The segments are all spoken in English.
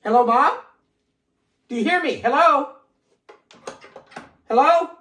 Hello, Mom? Do you hear me? Hello? Hello?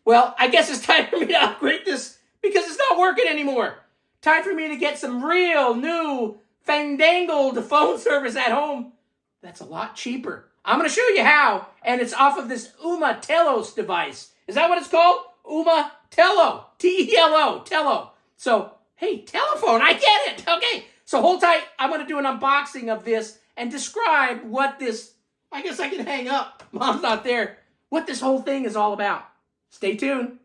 Well, I guess it's time for me to upgrade this because it's not working anymore. Time for me to get some real new fandangled phone service at home. That's a lot cheaper. I'm going to show you how, and it's off of this Ooma Telo device. Is that what it's called? Ooma Telo. T-E-L-O. Telo. So, hey, telephone, I get it. Okay, so hold tight. I'm going to do an unboxing of this and describe what this, I guess I can hang up. Mom's not there. What this whole thing is all about. Stay tuned.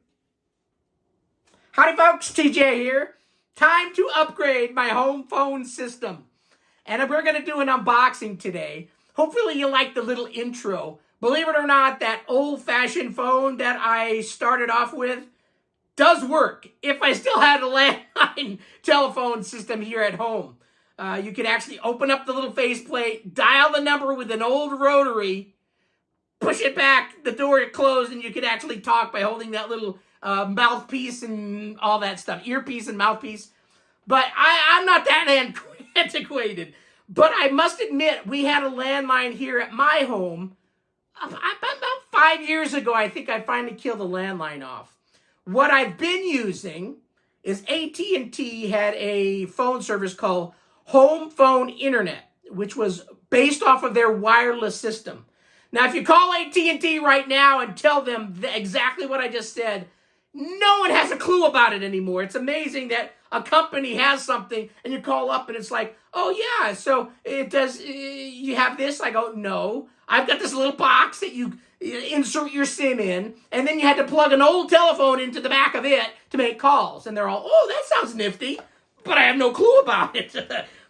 Howdy, folks. TJ here. Time to upgrade my home phone system. And we're going to do an unboxing today. Hopefully you like the little intro. Believe it or not, that old-fashioned phone that I started off with does work. If I still had a landline telephone system here at home. You could actually open up the little faceplate, dial the number with an old rotary, push it back, the door closed, and you could actually talk by holding that little mouthpiece and all that stuff. Earpiece and mouthpiece. But I'm not that antiquated. But I must admit, we had a landline here at my home. About 5 years ago, I think I finally killed the landline off. What I've been using is AT&T had a phone service called Home Phone Internet, which was based off of their wireless system. Now, if you call AT&T right now and tell them exactly what I just said, no one has a clue about it anymore. It's amazing that a company has something and you call up and it's like, oh yeah, so it does, you have this? I go, no. I've got this little box that you insert your SIM in, and then you had to plug an old telephone into the back of it to make calls. And they're all, oh, that sounds nifty, but I have no clue about it,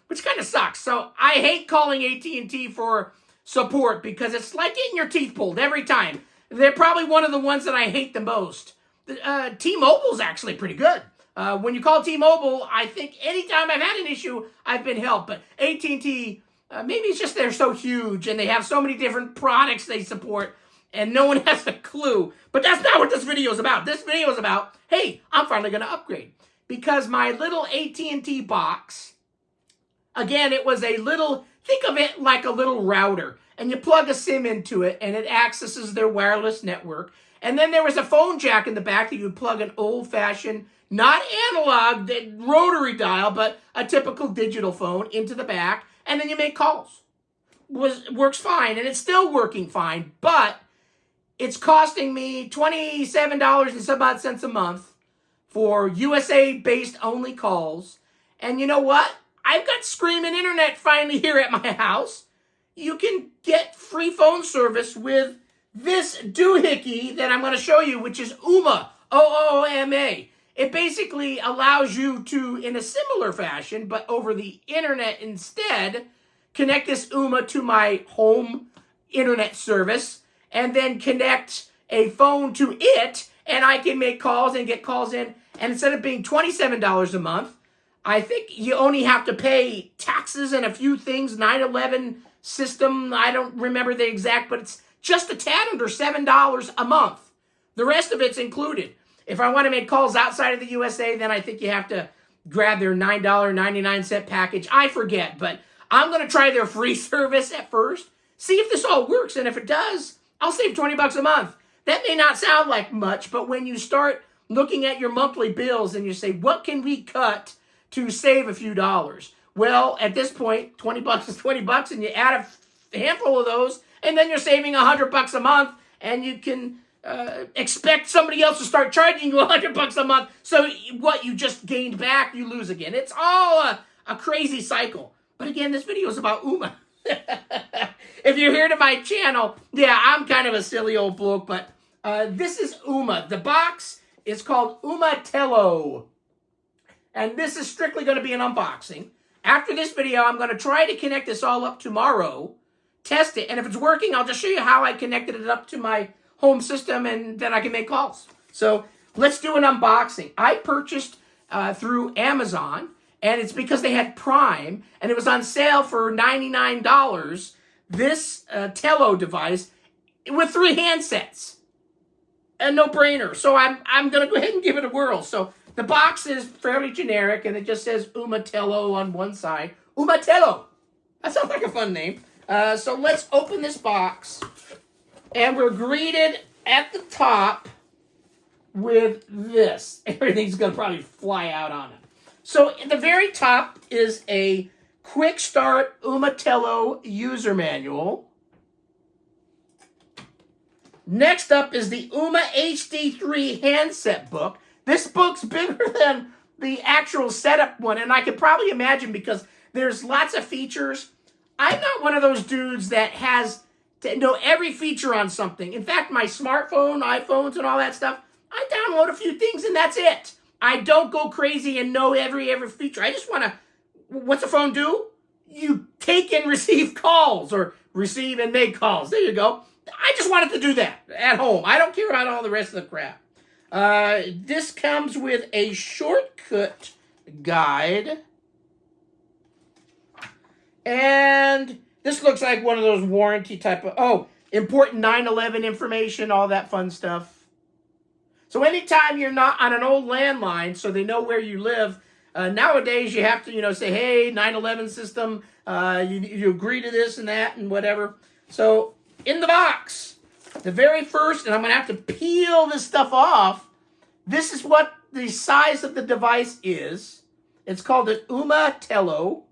which kind of sucks. So I hate calling AT&T for support because it's like getting your teeth pulled every time. They're probably one of the ones that I hate the most. T-Mobile's actually pretty good. When you call T-Mobile, I think anytime I've had an issue, I've been helped. But AT&T, maybe it's just they're so huge and they have so many different products they support and no one has a clue. But that's not what this video is about. This video is about, hey, I'm finally going to upgrade. Because my little AT&T box, again, it was a little, think of it like a little router. And you plug a SIM into it and it accesses their wireless network. And then there was a phone jack in the back that you would plug an old-fashioned, not analog, rotary dial, but a typical digital phone into the back. And then you make calls. Works fine, and it's still working fine. But it's costing me $27 and some odd cents a month for USA-based only calls. And you know what? I've got screaming internet finally here at my house. You can get free phone service with this doohickey that I'm going to show you, which is Ooma, O-O-M-A. It basically allows you to, in a similar fashion, but over the internet instead, connect this Ooma to my home internet service and then connect a phone to it, and I can make calls and get calls in. And instead of being $27 a month, I think you only have to pay taxes and a few things, 9/11 system, I don't remember the exact, but it's just a tad under $7 a month. The rest of it's included. If I want to make calls outside of the USA, then I think you have to grab their $9.99 package. I forget, but I'm going to try their free service at first, see if this all works, and if it does, I'll save $20 a month. That may not sound like much, but when you start looking at your monthly bills and you say, what can we cut to save a few dollars? Well, at this point, $20 is $20, and you add a handful of those, and then you're saving $100 a month, and you can expect somebody else to start charging you $100 a month. So what you just gained back, you lose again. It's all a crazy cycle. But again, this video is about Ooma. If you're here to my channel, yeah, I'm kind of a silly old bloke, but this is Ooma. The box is called Ooma Telo. And this is strictly going to be an unboxing. After this video, I'm going to try to connect this all up tomorrow, test it, and if it's working, I'll just show you how I connected it up to my home system, and then I can make calls. So let's do an unboxing. I purchased through Amazon, and it's because they had Prime, and it was on sale for $99, this Telo device with 3 handsets. A no-brainer. So I'm going to go ahead and give it a whirl. So the box is fairly generic, and it just says Ooma Telo on one side. Ooma Telo. That sounds like a fun name. So let's open this box. And we're greeted at the top with this. Everything's going to probably fly out on it. So at the very top is a Quick Start Ooma Telo user manual. Next up is the Ooma HD3 handset book. This book's bigger than the actual setup one, and I could probably imagine because there's lots of features. I'm not one of those dudes that has to know every feature on something. In fact, my smartphone, iPhones, and all that stuff, I download a few things and that's it. I don't go crazy and know every feature. I just want to, what's a phone do? You take and receive calls or receive and make calls. There you go. I just wanted to do that at home. I don't care about all the rest of the crap. This comes with a shortcut guide. And this looks like one of those warranty type of, important 9/11 information, all that fun stuff. So anytime you're not on an old landline, so they know where you live, nowadays you have to, say, hey, 9/11 system, you agree to this and that and whatever. So in the box, the very first, and I'm going to have to peel this stuff off, this is what the size of the device is. It's called an Ooma Telo.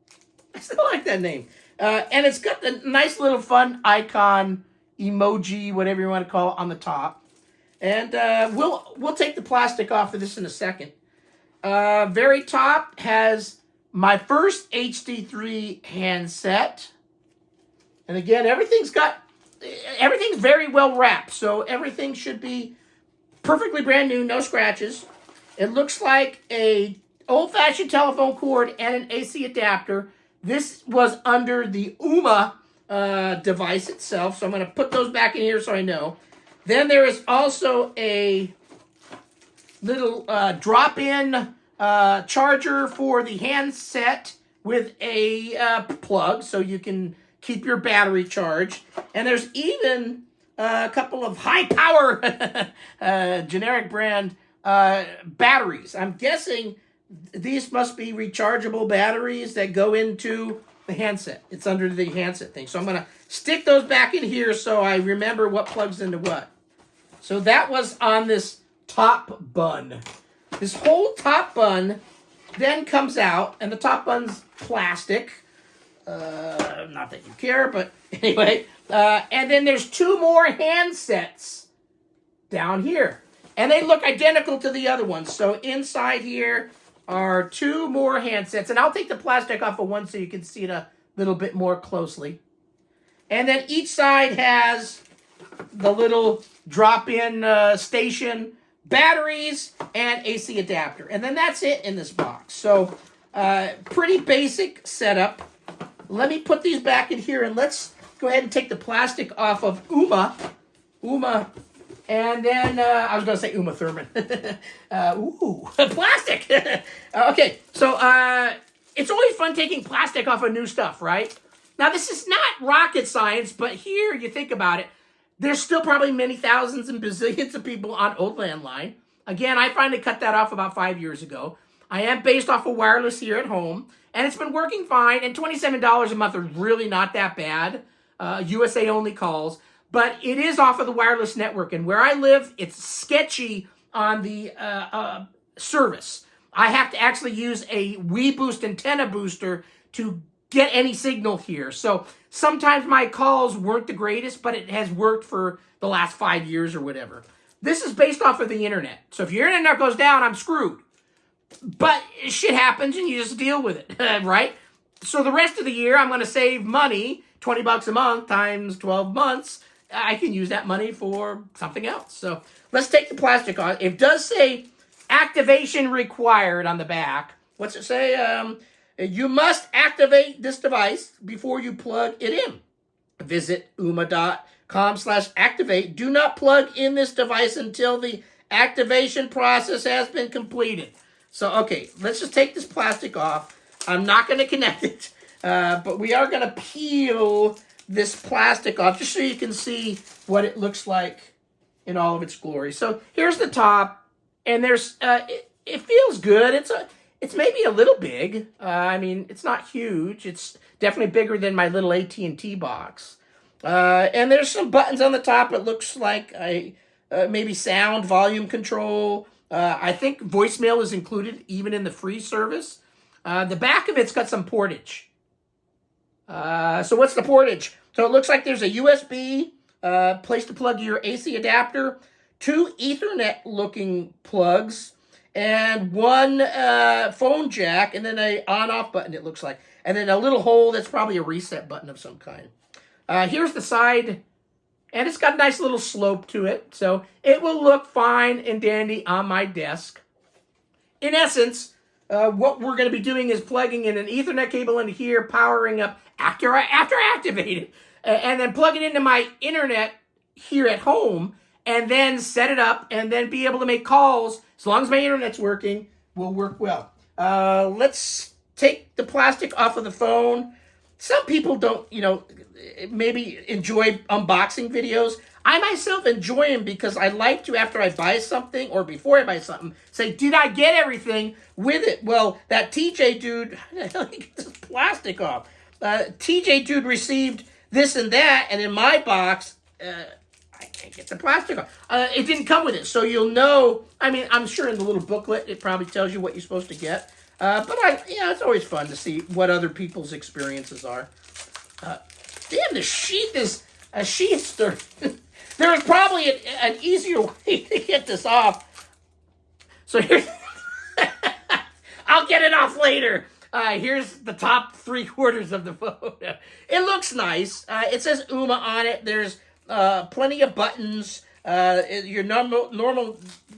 I still like that name. And it's got the nice little fun icon, emoji, whatever you want to call it, on the top. And we'll take the plastic off of this in a second. Very top has my first HD3 handset. And again, everything's very well wrapped. So everything should be perfectly brand new, no scratches. It looks like a old-fashioned telephone cord and an AC adapter. This was under the Ooma device itself, so I'm going to put those back in here so I know. Then there is also a little drop-in charger for the handset with a plug, so you can keep your battery charged. And there's even a couple of high-power generic brand batteries. I'm guessing these must be rechargeable batteries that go into the handset. It's under the handset thing. So I'm going to stick those back in here so I remember what plugs into what. So that was on this top bun. This whole top bun then comes out, and the top bun's plastic. Not that you care, but anyway. And then there's two more handsets down here. And they look identical to the other ones. So inside here are two more handsets. And I'll take the plastic off of one so you can see it a little bit more closely. And then each side has the little drop-in station, batteries, and AC adapter. And then that's it in this box. So pretty basic setup. Let me put these back in here and let's go ahead and take the plastic off of Ooma. And then, I was going to say Uma Thurman. Ooh, plastic. Okay, so it's always fun taking plastic off of new stuff, right? Now, this is not rocket science, but here, you think about it, there's still probably many thousands and bazillions of people on old landline. Again, I finally cut that off about 5 years ago. I am based off of wireless here at home, and it's been working fine, and $27 a month is really not that bad. USA-only calls. But it is off of the wireless network, and where I live, it's sketchy on the service. I have to actually use a WeBoost antenna booster to get any signal here. So sometimes my calls weren't the greatest, but it has worked for the last 5 years or whatever. This is based off of the internet. So if your internet goes down, I'm screwed. But shit happens, and you just deal with it, right? So the rest of the year, I'm going to save money, $20 a month times 12 months. I can use that money for something else. So let's take the plastic off. It does say activation required on the back. What's it say? You must activate this device before you plug it in. Visit ooma.com/activate. Do not plug in this device until the activation process has been completed. So, okay, let's just take this plastic off. I'm not going to connect it, but we are going to peel this plastic off just so you can see what it looks like in all of its glory. So here's the top, and there's it feels good. It's It's maybe a little big. I mean, it's not huge. It's definitely bigger than my little AT&T box. And there's some buttons on the top. It looks like maybe sound, volume control. I think voicemail is included even in the free service. The back of it's got some portage. So what's the portage? So it looks like there's a USB place to plug your AC adapter, 2 Ethernet-looking plugs, and 1 phone jack, and then a on-off button, it looks like. And then a little hole that's probably a reset button of some kind. Here's the side, and it's got a nice little slope to it, so it will look fine and dandy on my desk. In essence, what we're going to be doing is plugging in an Ethernet cable into here, powering up after activated, and then plug it into my internet here at home, and then set it up, and then be able to make calls. As long as my internet's working, will work well. Let's take the plastic off of the phone. Some people don't, maybe enjoy unboxing videos. I myself enjoy them because I like to, after I buy something or before I buy something, say, did I get everything with it? Well, that TJ dude, how the hell did he get this plastic off? TJ dude received this and that, and in my box, I can't get the plastic off. It didn't come with it, so you'll know. I mean, I'm sure in the little booklet, it probably tells you what you're supposed to get. But it's always fun to see what other people's experiences are. Damn, the sheath is a sheath. There is probably an easier way to get this off. So here's, I'll get it off later. Here's the top 3/4 of the phone. It looks nice. It says Ooma on it. There's plenty of buttons. Your normal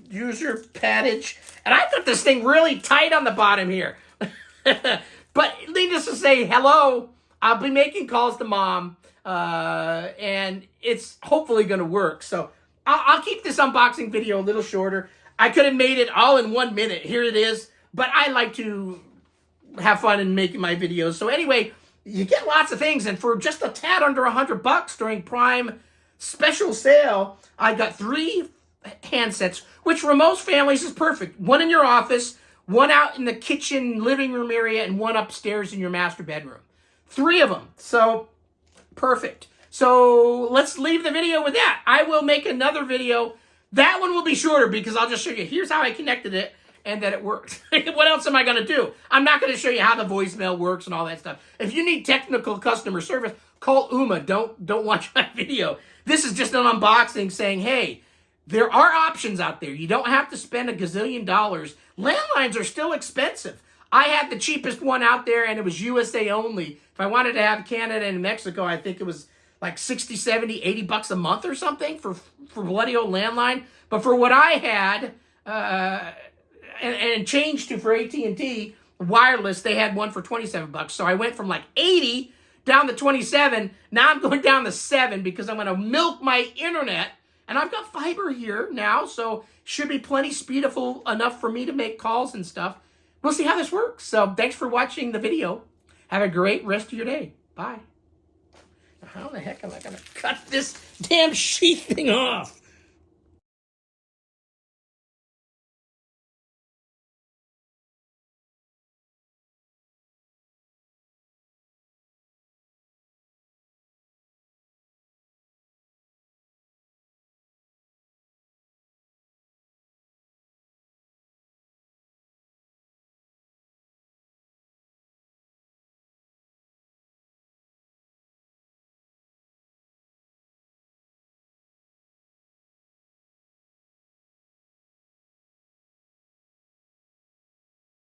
user paddage. And I got this thing really tight on the bottom here. But needless to say, hello. I'll be making calls to Mom. And it's hopefully going to work. So I'll keep this unboxing video a little shorter. I could have made it all in 1 minute. Here it is. But I like to have fun in making my videos. So anyway, you get lots of things. And for just a tad under $100 during Prime special sale, I got 3 handsets, which for most families is perfect. 1 in your office, 1 out in the kitchen, living room area, and 1 upstairs in your master bedroom. 3 of them. So perfect. So let's leave the video with that. I will make another video. That one will be shorter because I'll just show you, here's how I connected it and that it works. What else am I going to do? I'm not going to show you how the voicemail works and all that stuff. If you need technical customer service, call Ooma. Don't watch my video. This is just an unboxing saying, hey, there are options out there. You don't have to spend a gazillion dollars. Landlines are still expensive. I had the cheapest one out there, and it was USA only. If I wanted to have Canada and Mexico, I think it was like 60, 70, 80 bucks a month or something for bloody old landline. But for what I had, and changed to for AT&T wireless, they had one for 27 bucks. So I went from like 80 down to 27. Now I'm going down to 7 because I'm going to milk my internet. And I've got fiber here now, so should be plenty speedful enough for me to make calls and stuff. We'll see how this works. So thanks for watching the video. Have a great rest of your day. Bye. How the heck am I going to cut this damn sheath thing off?